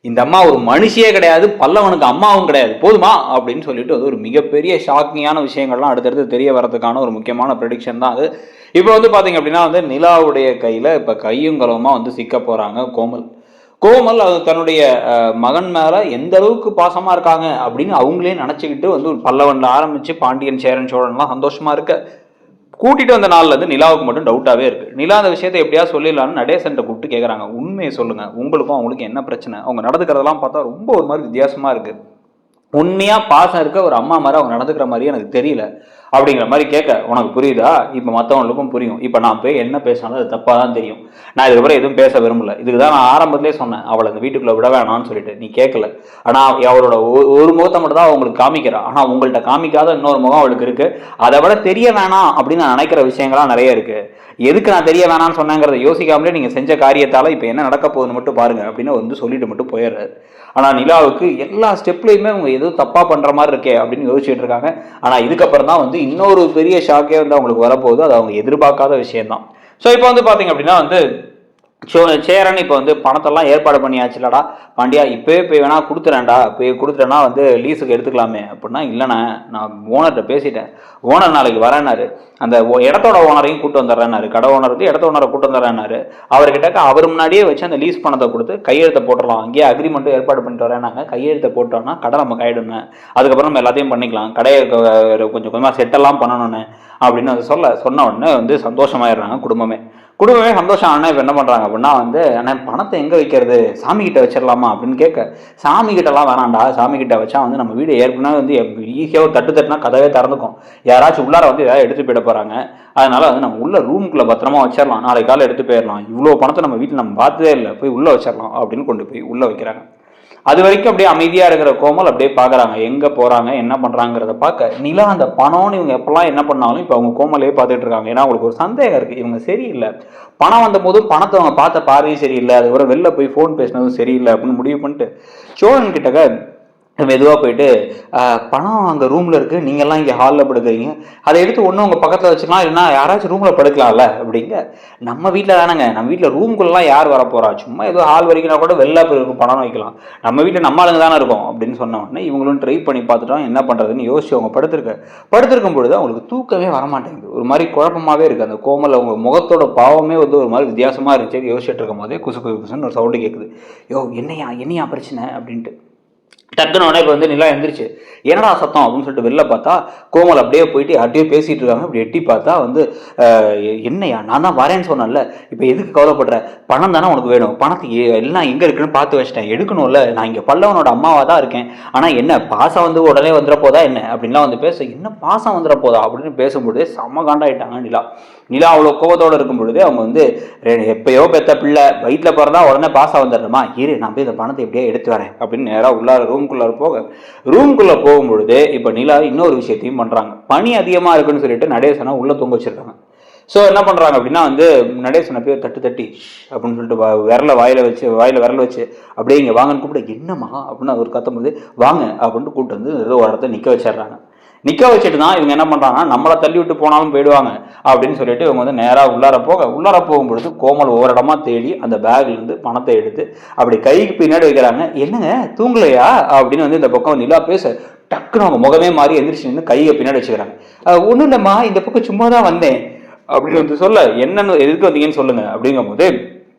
இந்த அம்மா ஒரு மனுஷியே கிடையாது, பல்லவனுக்கு அம்மாவும் கிடையாது, போதுமா அப்படின்னு சொல்லிட்டு அது ஒரு மிகப்பெரிய ஷாக்கிங்கான விஷயங்கள்லாம் அடுத்தடுத்து தெரிய வரதுக்கான ஒரு முக்கியமான ப்ரெடிக்ஷன் தான் அது. இப்போ வந்து பார்த்தீங்க அப்படின்னா வந்து நிலாவுடைய கையில் இப்போ கையும் களவுமா வந்து சிக்க போகிறாங்க கோமல். கோமல் அது தன்னுடைய மகன் மேலே எந்த அளவுக்கு பாசமாக இருக்காங்க அப்படின்னு அவங்களே நினச்சிக்கிட்டு வந்து ஒரு பல்லவனில் ஆரம்பித்து பாண்டியன் சேரன் சோழன்லாம் சந்தோஷமாக இருக்க கூட்டிட்டு வந்த நாள்ல இருந்து நிலாவுக்கு மட்டும் டவுட்டாவே இருக்கு. நிலா அந்த விஷயத்தை எப்படியா சொல்லிடலாம்னு நடேசன்ட்ட கூப்பிட்டு கேட்கறாங்க, உண்மையை சொல்லுங்க, உங்களுக்கும் அவங்களுக்கு என்ன பிரச்சனை? அவங்க நடந்துக்கிறதெல்லாம் பார்த்தா ரொம்ப ஒரு மாதிரி வித்தியாசமா இருக்கு, உண்மையா பாசம் இருக்க ஒரு அம்மா மாதிரி அவங்க நடந்துக்கிற மாதிரி எனக்கு தெரியல அப்படிங்கிற மாதிரி கேட்க, உனக்கு புரியுதா? இப்போ மற்றவங்களுக்கும் புரியும். இப்போ நான் போய் என்ன பேசினாலும் அது தப்பாக தான் தெரியும். நான் இதுக்கப்புறம் எதுவும் பேச விரும்பல. இதுக்கு தான் நான் ஆரம்பத்திலே சொன்னேன் அவளை அந்த வீட்டுக்குள்ளே விட வேணாம்னு சொல்லிட்டு. நீ கேட்கல. ஆனால் அவளோட ஒரு முகத்தை மட்டும் தான் அவங்களுக்கு காமிக்கிறா. ஆனால் உங்கள்கிட்ட காமிக்காத இன்னொரு முகம் அவளுக்கு இருக்கு. அதை விட தெரிய வேணாம் அப்படின்னு நான் நினைக்கிற விஷயங்கள்லாம் நிறைய இருக்கு. எதுக்கு நான் தெரிய வேணாம்னு சொன்னேங்கிறத யோசிக்காமலே நீங்கள் செஞ்ச காரியத்தால் இப்போ என்ன நடக்க போகுதுன்னு மட்டும் பாருங்க அப்படின்னு வந்து சொல்லிட்டு மட்டும் போயிடுறாரு. ஆனால் நிலாவுக்கு எல்லா ஸ்டெப்லையுமே அவங்க எதுவும் தப்பாக பண்ணுற மாதிரி இருக்கே அப்படின்னு யோசிச்சுட்டு இருக்காங்க. ஆனால் இதுக்கப்புறம் தான் வந்து இன்னொரு பெரிய ஷாக்கே வந்து அவங்களுக்கு வரப்போகுது. அது அவங்க எதிர்பார்க்காத விஷயம்தான். ஸோ இப்போ வந்து பார்த்தீங்க அப்படின்னா வந்து சேரன் இப்போ வந்து பணத்தெல்லாம் ஏற்பாடு பண்ணியாச்சுலடா பாண்டியா, இப்போயே போய் வேணா கொடுத்துறேன்டா, போய் கொடுத்துட்டேன்னா வந்து லீஸுக்கு எடுத்துக்கலாமே அப்படின்னா, இல்லைண்ணே நான் ஓனர்கிட்ட பேசிட்டேன், ஓனர் நாளைக்கு வரேன்னாரு, அந்த இடத்தோட ஓனரையும் கூட்டு வந்துடுறேன்னாரு, கடை ஓனர் வந்து இடத்த ஓனரை கூட்டு வந்துடுறேன்னாரு. அவர்கிட்ட அவர் முன்னாடியே வச்சு அந்த லீஸ் பணத்தை கொடுத்து கையெழுத்தை போட்டுடலாம், அங்கேயே அக்ரிமெண்ட்டும் ஏற்பாடு பண்ணிட்டு வரேன்னாங்க. கையெழுத்தை போட்டோம்னா கடை நம்ம கையிடுங்க, அதுக்கப்புறம் நம்ம எல்லாத்தையும் பண்ணிக்கலாம், கடையை கொஞ்சம் கொஞ்சமாக செட்டெல்லாம் பண்ணணும்னு அப்படின்னு வந்து சொன்ன உடனே வந்து சந்தோஷமாயிடுறாங்க குடும்பமே சந்தோஷம். ஆனால் இப்போ என்ன பண்ணுறாங்க அப்படின்னா வந்து, ஆனால் பணத்தை எங்கே வைக்கிறது, சாமி கிட்ட வச்சிடலாமா அப்படின்னு கேட்க, சாமி கிட்டலாம் வேணாண்டா, சாமி கிட்ட வச்சா வந்து நம்ம வீடு ஏற்கனவே வந்து ஈஸியாக ஒரு தட்டுனா கதவே திறந்துக்கும், யாராச்சும் உள்ளார வந்து ஏதாவது எடுத்து போயிட போகிறாங்க, அதனால வந்து நம்ம உள்ள ரூமுக்குள்ளே பத்திரமா வச்சிடலாம், நாளைக்கு காலை எடுத்து போயிடலாம், இவ்வளோ பணத்தை நம்ம வீட்டில் நம்ம பார்த்ததே இல்லை, போய் உள்ளே வச்சிடலாம் அப்படின்னு கொண்டு போய் உள்ளே வைக்கிறாங்க. அது வரைக்கும் அப்படியே அமைதியா இருக்கிற கோமல் அப்படியே பாக்குறாங்க எங்க போறாங்க என்ன பண்றாங்கிறத பார்க்க. நிலா அந்த பணம்னு இவங்க எப்பெல்லாம் என்ன பண்ணாலும் இப்ப அவங்க கோமலே பார்த்துட்டு இருக்காங்க. ஏன்னா அவங்களுக்கு ஒரு சந்தேகம் இருக்கு, இவங்க சரியில்லை, பணம் வந்த போதும் பணத்தை அவங்க பார்த்த பார்வையும் சரியில்லை, அது ஒரு வெளில போய் போன் பேசினதும் சரியில்லை அப்படின்னு முடிவு பண்ணிட்டு சோழன் கிட்டக்க மெதுவாக போயிட்டு, பணம் அங்கே ரூமில் இருக்குது, நீங்கள்லாம் இங்கே ஹாலில் படுக்கிறீங்க, அதை எடுத்து ஒன்று உங்கள் பக்கத்தில் வச்சுக்கலாம், இல்லைன்னா யாராச்சும் ரூமில் படுக்கலாம்ல அப்படிங்க. நம்ம வீட்டில் தானேங்க, நம்ம வீட்டில் ரூம்குள்ளெலாம் யார் வர போகிறா, சும்மா ஏதோ ஹால் வரைக்கும்னா கூட வெளில போய் பணம் வைக்கலாம், நம்ம வீட்டில் நம்ம ஆளுங்க தானே இருக்கும் அப்படின்னு சொன்ன உடனே இவங்களும் ட்ரை பண்ணி பார்த்துட்டோம் என்ன பண்ணுறதுன்னு யோசிச்சு அவங்க படுத்திருக்கும் பொழுது அவங்களுக்கு தூக்கமே வரமாட்டேங்குது, ஒரு மாதிரி குழப்பமாகவே இருக்குது. அந்த கோமல் அவங்க முகத்தோட பாவமே வந்து ஒரு மாதிரி வித்தியாசமாக இருந்துச்சு. யோசிச்சுட்டு இருக்கும் போதே குசு குசுன்னு ஒரு சவுண்டு கேட்குது. யோ என்னையா பிரச்சனை அப்படின்ட்டு டக்குன்னு உடனே இப்போ வந்து நிலா எழுந்திரிச்சு என்னடா சத்தம் அப்படின்னு சொல்லிட்டு வெளில பார்த்தா கோமல் அப்படியே போயிட்டு யார்ட்டையோ பேசிகிட்டு இருக்காங்க. அப்படி எட்டி பார்த்தா வந்து, என்னையா நான் தான் வரேன்னு சொன்னேன்ல, இப்போ எதுக்கு கவலைப்படுற, பணம் தானே உனக்கு வேணும், பணத்துக்கு எல்லாம் எங்கே இருக்குன்னு பார்த்து வச்சிட்டேன், எடுக்கணும்ல, நான் இங்கே பல்லவனோட அம்மாவாக தான் இருக்கேன், ஆனால் என்ன பாசம் வந்து உடனே வந்துட போதா என்ன அப்படின்லாம் வந்து பேச, என்ன பாசம் வந்துட போதா அப்படின்னு பேசும்பொழுதே செம்ம காண்டாயிட்டாங்க நிலா அவ்வளோ கோபத்தோடு இருக்கும் பொழுது அவங்க வந்து, எப்பயோ பெத்த பிள்ளை வயிற்றில் பிறந்தா உடனே பாசம் வந்துடுறோமா, இரு நான் போய் இந்த பணத்தை எப்படியா எடுத்து வரேன் அப்படின்னு நேராக உள்ளார ரூம்குள்ளே போகும்பொழுது இப்போ நிலா இன்னொரு விஷயத்தையும் பண்ணுறாங்க. பனி அதிகமாக இருக்குன்னு சொல்லிட்டு நடேசனை உள்ளே தூங்க வச்சிருக்காங்க. ஸோ என்ன பண்ணுறாங்க அப்படின்னா வந்து, நடேசனை போய் தட்டி அப்படின்னு சொல்லிட்டு வாயில் விரல வச்சு அப்படியே இங்கே வாங்கன்னு கூப்பிட்டு, என்னம்மா அப்படின்னு அவர் கத்தும்போது, வாங்க அப்படின்ட்டு கூப்பிட்டு வந்து ஏதோ ஒரு இடத்த நிற்க வச்சிடுறாங்க. நிற்க வச்சுட்டு தான் இவங்க என்ன பண்ணுறாங்கன்னா, நம்மளை தள்ளி விட்டு போனாலும் போயிடுவாங்க அப்படின்னு சொல்லிட்டு இவங்க வந்து நேராக உள்ளார போகும்பொழுது கோமல் ஒவ்வொரு இடமா தேடி அந்த பேக்லேருந்து பணத்தை எடுத்து அப்படி கைக்கு பின்னாடி வைக்கிறாங்க. என்னங்க தூங்கலையா அப்படின்னு வந்து இந்த பக்கம் நிலா பேச, டக்குன்னு அவங்க முகமே மாறி எந்திரிச்சு நின்று கையை பின்னாடி வச்சுக்கிறாங்க. ஒன்றும் இல்லைம்மா, இந்த பக்கம் சும்மா தான் வந்தேன் அப்படின்னு வந்து சொல்ல, என்னன்னு எதுக்கு வந்தீங்கன்னு சொல்லுங்க அப்படிங்கும் போது,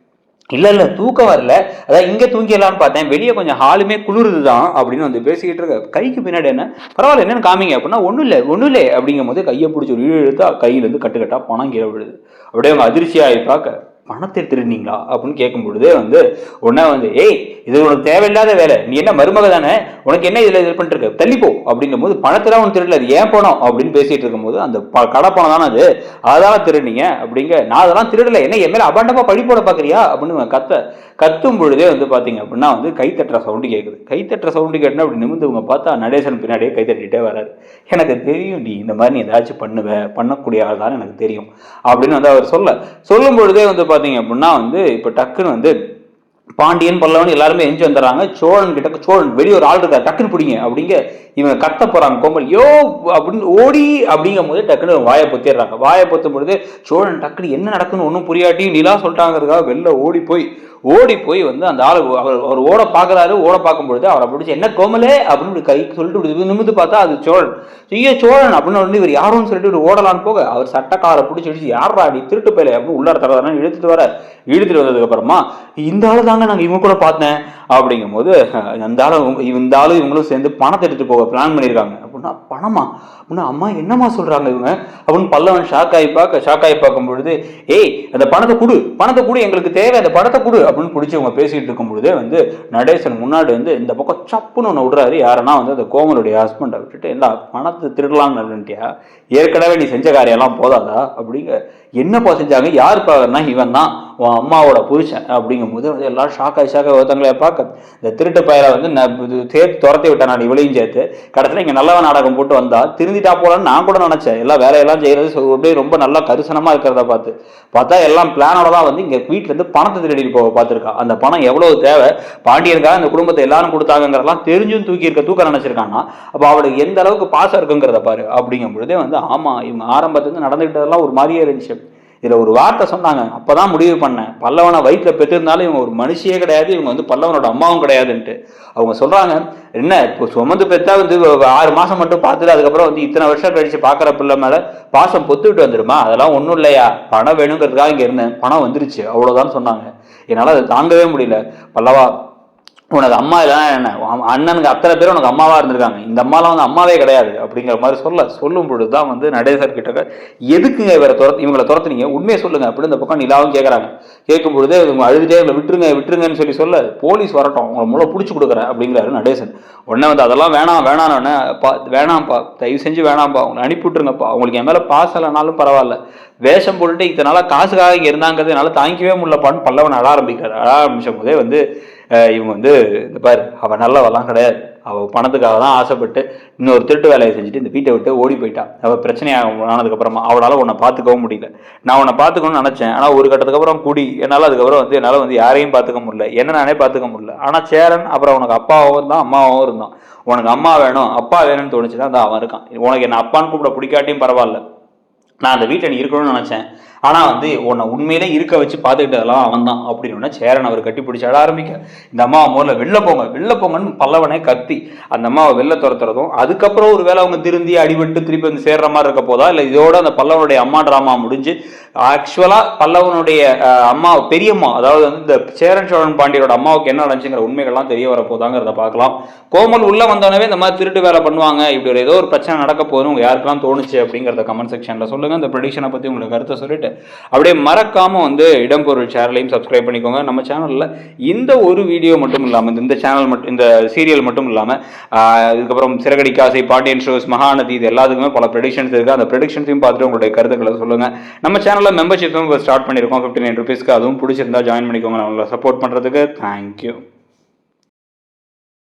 இல்லை தூக்கம் வரல, அதான் இங்கே தூங்கிடலான்னு பார்த்தேன், வெளியே கொஞ்சம் ஹாலுமே குளிருது தான் அப்படின்னு வந்து பேசிக்கிட்டு இருக்க. கைக்கு பின்னாடி என்ன பரவாயில்ல என்னன்னு காமிங்க அப்படின்னா, ஒன்றும் இல்லை அப்படிங்கும் போது கையை பிடிச்சி ஒரு இழுத்தா கையிலேருந்து கட்டுக்கட்டா பணம் கீழே விழுது. அப்படியே அவங்க அதிர்ச்சியாகி பார்க்க, பணத்தை திருடுனீங்களா அப்படின்னு கேட்கும் பொழுதே வந்து உடனே வந்து, ஏய் இது உனக்கு தேவையில்லாத வேலை, நீ என்ன மருமக தானே, உனக்கு என்ன இதில் இது பண்ணிட்டு இருக்க, தள்ளிப்போ அப்படிங்கும் போது, பணத்தெல்லாம் ஒன்று திருடல, அது ஏன் பணம் அப்படின்னு பேசிட்டு இருக்கும் போது, அந்த கடை பணம் தானே அது, அதான் திருடுனீங்க அப்படிங்க, நான் அதெல்லாம் திருடலை, என்ன என் மேலே அபாண்டமாக பழி போட பார்க்குறியா அப்படின்னு கத்தும் பொழுதே வந்து பார்த்தீங்க அப்படின்னா வந்து கைத்தட்டுற சவுண்டு கேட்குது. கைத்தட்டுற சவுண்டு கேட்டுனா அப்படி நிமிந்து இவங்க பார்த்தா நடேசன் பின்னாடியே கைத்தட்டிகிட்டே வராரு. எனக்கு தெரியும் நீ இந்த மாதிரி நீ ஏதாச்சும் பண்ணக்கூடிய ஆள் தான் எனக்கு தெரியும் அப்படின்னு வந்து அவர் சொல்லும் பொழுதே வந்து பார்த்தீங்க அப்படின்னா வந்து இப்போ டக்குன்னு வந்து பாண்டியன் பல்லவன் எல்லாருமே எஞ்சி வந்துடுறாங்க. சோழன் வெளியே ஒரு ஆள் இருக்காரு, டக்குன்னு பிடிங்க அப்படிங்க இவங்க கத்த போறாங்க. கோமல் யோ அப்படின்னு ஓடி அப்படிங்கும் போது டக்குன்னு வாயை பொத்திடுறாங்க. வாயை பொத்தும் பொழுது சோழன் டக்குன்னு என்ன நடக்குன்னு ஒன்றும் புரியாட்டி நிலா சொல்லிட்டாங்கிறதுக்காக வெளில ஓடி போய் ஓடி போய் வந்து அந்த ஆள் அவர் ஓட பார்க்குறாரு. ஓட பார்க்கும்பொழுது அவரை பிடிச்சி என்ன கோமலே அப்படின்னு கை சொல்லிட்டு நிமிந்து பார்த்தா அது சோழன். ஐயோ சோழன் அப்படின்னு வந்து இவர் யாரும் சொல்லிட்டு இவர் ஓடலான்னு போக அவர் சட்டக்காரை பிடிச்சி யாரா அடி திருட்டு பயில அப்படின்னு உள்ளார தரதான இழுத்துட்டு வந்ததுக்கு அப்புறமா இந்த ஆளு தாங்க நாங்கள் இவங்க கூட பார்த்தேன் அப்படிங்கும் போது இந்த ஆளு இவங்களும் சேர்ந்து பணத்தை எடுத்துட்டு போக பிளான் பண்ணியிருக்காங்க. அப்படின்னா பணமா அப்படின்னா அம்மா என்னம்மா சொல்றாங்க இவங்க அப்படின்னு பல்லவன் ஷாக்காகி பார்க்கும் பொழுது ஏய் அந்த பணத்தை கொடு எங்களுக்கு தேவை அந்த பணத்தை கொடு அப்படின்னு பிடிச்சி அவங்க பேசிட்டு இருக்கும் பொழுதே வந்து நடேசன் முன்னாடி வந்து இந்த பக்கம் சப்புன்னு ஒன்று விடுறாரு. யாருன்னா வந்து அந்த கோமலுடைய ஹஸ்பண்டை விட்டுட்டு எல்லா பணத்தை திருடலாம்னு நினைட்டியா, ஏற்கனவே நீ செஞ்ச காரியெல்லாம் போதாதா அப்படிங்க. என்னப்பா செஞ்சாங்க, யார் பாருன்னா இவன் தான் உன் அம்மாவோட புருஷன் அப்படிங்கும் போது வந்து எல்லாரும் ஷாக்காக ஒருத்தங்களே பார்க்க இந்த திருட்டு பயிரை வந்து சேர்த்து துரத்தி விட்டேன் நான் இவளையும் சேர்த்து. கடைசியில் இங்கே நல்லவன் நாடகம் போட்டு வந்தா திருந்திட்டா போலான்னு நான் கூட நினைச்சேன். எல்லாம் வேலையெல்லாம் செய்யறது அப்படியே ரொம்ப நல்லா கரிசனமா இருக்கிறத பார்த்தா எல்லாம் பிளானோட தான் வந்து இங்க வீட்டுல இருந்து பணத்தை திருடிட்டு போக பார்த்துருக்கா. அந்த பணம் எவ்வளவு தேவை பாண்டியனுக்காக அந்த குடும்பத்தை எல்லாரும் கொடுத்தாங்கிறதெல்லாம் தெரிஞ்சும் தூக்க நினைச்சிருக்காங்கன்னா அப்ப அவளுக்கு எந்த அளவுக்கு பாசம் இருக்குங்கிறத பாரு அப்படிங்கும் பொழுதே வந்து ஆமா இவங்க ஆரம்பத்துல நடந்துகிட்டதெல்லாம் ஒரு மாதிரியே இருந்துச்சு. இதுல ஒரு வார்த்தை சொன்னாங்க, அப்பதான் முடிவு பண்ணேன் பல்லவனை வயிற்றுல பெற்றிருந்தாலும் இவங்க ஒரு மனுஷியே கிடையாது, இவங்க வந்து பல்லவனோட அம்மாவும் கிடையாதுன்ட்டு. அவங்க சொல்றாங்க என்ன இப்போ சுமந்து பெற்றா வந்து 6 மாசம் மட்டும் பார்த்துட்டு அதுக்கப்புறம் வந்து இத்தனை வருஷம் கழிச்சு பாக்குற பிள்ளை மேல பாசம் பொத்துக்கிட்டு வந்துடுமா, அதெல்லாம் ஒன்றும் இல்லையா, பணம் வேணுங்கிறதுக்காக இங்க இருந்தேன், பணம் வந்துருச்சு அவ்வளவுதான் சொன்னாங்க. என்னால அதை தாங்கவே முடியல. பல்லவா உனக்கு அம்மா இல்லைன்னா என்ன, அண்ணனுக்கு அத்தனை பேர் உனக்கு அம்மாவா இருந்திருக்காங்க, இந்த அம்மாலாம் வந்து அம்மாவே கிடையாது அப்படிங்கிற மாதிரி சொல்லும் பொழுதுதான் வந்து நடேசர் கிட்ட எதுக்குங்க இவங்களை துரத்துனீங்க உண்மையை சொல்லுங்க அப்படின்னு இந்த பக்கம் நிலாவும் கேட்கறாங்க. கேட்கும் பொழுது இவங்க அழுதுட்டே இவங்களை விட்டுருங்கன்னு சொல்லி போலீஸ் வரட்டும் உங்களை மூளை பிடிச்சி கொடுக்குறேன் அப்படிங்கிறாரு நடேசன். உடனே வந்து அதெல்லாம் வேணாம்ப்பா தயவு செஞ்சு வேணாம்ப்பா உங்களை அனுப்பி விட்டுருங்கப்பா, உங்களுக்கு என் மேல பாசம் இல்லைனாலும் பரவாயில்ல, வேஷம் போட்டுட்டு இத்தனை நாளா காசுக்காக இங்க இருந்தாங்கிறது என்னால தாங்கிக்கவே முடியலப்பான்னு பல்லவன் அழ ஆரம்பிக்கும் போதே வந்து இவங்க வந்து இந்த பாரு அவ நல்லவெல்லாம் கிடையாது, அவள் பணத்துக்காக தான் ஆசைப்பட்டு இன்னொரு திருட்டு வேலையை செஞ்சுட்டு இந்த வீட்டை விட்டு ஓடி போயிட்டான். அவள் பிரச்சனையாக ஆனதுக்கு அப்புறமா அவளால் உன்னை பார்த்துக்கவும் முடியல, நான் உன்னை பார்த்துக்கணும்னு நினச்சேன், ஆனால் ஒரு கட்டத்துக்கு அப்புறம் கூடி என்னால் அதுக்கப்புறம் வந்து என்னால் வந்து யாரையும் பார்த்துக்க முடியல, என்ன நானே பார்த்துக்க முடியல. ஆனால் சேரன் அப்புறம் உனக்கு அப்பாவும் தான் அம்மாவும் இருந்தான், உனக்கு அம்மா வேணும் அப்பா வேணும்னு தோணுச்சுன்னா அந்த அவன் இருக்கான். உனக்கு என்ன அப்பான்னு கூப்பிட பிடிக்காட்டியும் பரவாயில்ல, நான் அந்த வீட்டை நீ இருக்கணும்னு நினச்சேன், ஆனால் வந்து உன்னை உண்மையிலே இருக்க வச்சு பார்த்துக்கிட்டதெல்லாம் அவன் தான் அப்படின்னு சேரன் அவர் கட்டி பிடிச்சி அட ஆரம்பிக்க. இந்த அம்மாவை முதல்ல வெளில போங்கன்னு பல்லவனே கத்தி அந்த அம்மாவை வெளில துரத்துறதும், அதுக்கப்புறம் ஒரு வேளை அவங்க திருந்தி அடிபட்டு திருப்பி வந்து சேர்ற மாதிரி இருக்க போதா இல்லை இதோட அந்த பல்லவனுடைய அம்மா டிராமா முடிஞ்சு ஆக்சுவலாக பல்லவனுடைய அம்மா பெரியம்மா அதாவது வந்து இந்த சேரன் சோழன் பாண்டியரோட அம்மாவுக்கு என்ன நடந்துச்சுங்கிற உண்மைகள்லாம் தெரிய வரப்போதாங்கிறத பார்க்கலாம். கோமல் உள்ள வந்தோடனே இந்த மாதிரி திருட்டு வேலை பண்ணுவாங்க, இப்படி ஒரு ஏதோ ஒரு பிரச்சனை நடக்க போகுதுன்னு உங்க யாருக்கெல்லாம் தோணுச்சு அப்படிங்கிறத கமெண்ட் செக்ஷன்ல சொல்லுங்க. இந்த ப்ரெடிக்ஷனை பத்தி உங்களுக்கு கருத்தை சொல்லிட்டு அப்படியே மறக்காம வந்து இடம்பொருள் சேனலையும் சப்ஸ்கிரைப் பண்ணிக்கோங்க. நம்ம சேனல்ல இந்த ஒரு வீடியோ மட்டும் இல்லாம இந்த சேனல் மட்டும் இந்த சீரியல் மட்டும் இல்லாம இதுக்கப்புறம் சிறகடி காசை, பாண்டியன் ஷோஸ், மகாநதி இது எல்லாத்துக்குமே பல ப்ரெடிக்ஷன்ஸ் இருக்கு. அந்த ப்ரெடிக்ஷன்ஸையும் பார்த்துட்டு உங்களுடைய கருத்துக்களை சொல்லுங்க. நம்ம சேனல்ல மெம்பர்ஷிப்பும் ஸ்டார்ட் பண்ணியிருக்கோம் ₹59, அதுவும் பிடிச்சிருந்தா ஜாயின் பண்ணிக்கோங்க. நம்மளை சப்போர்ட் பண்றதுக்கு தேங்க்யூ.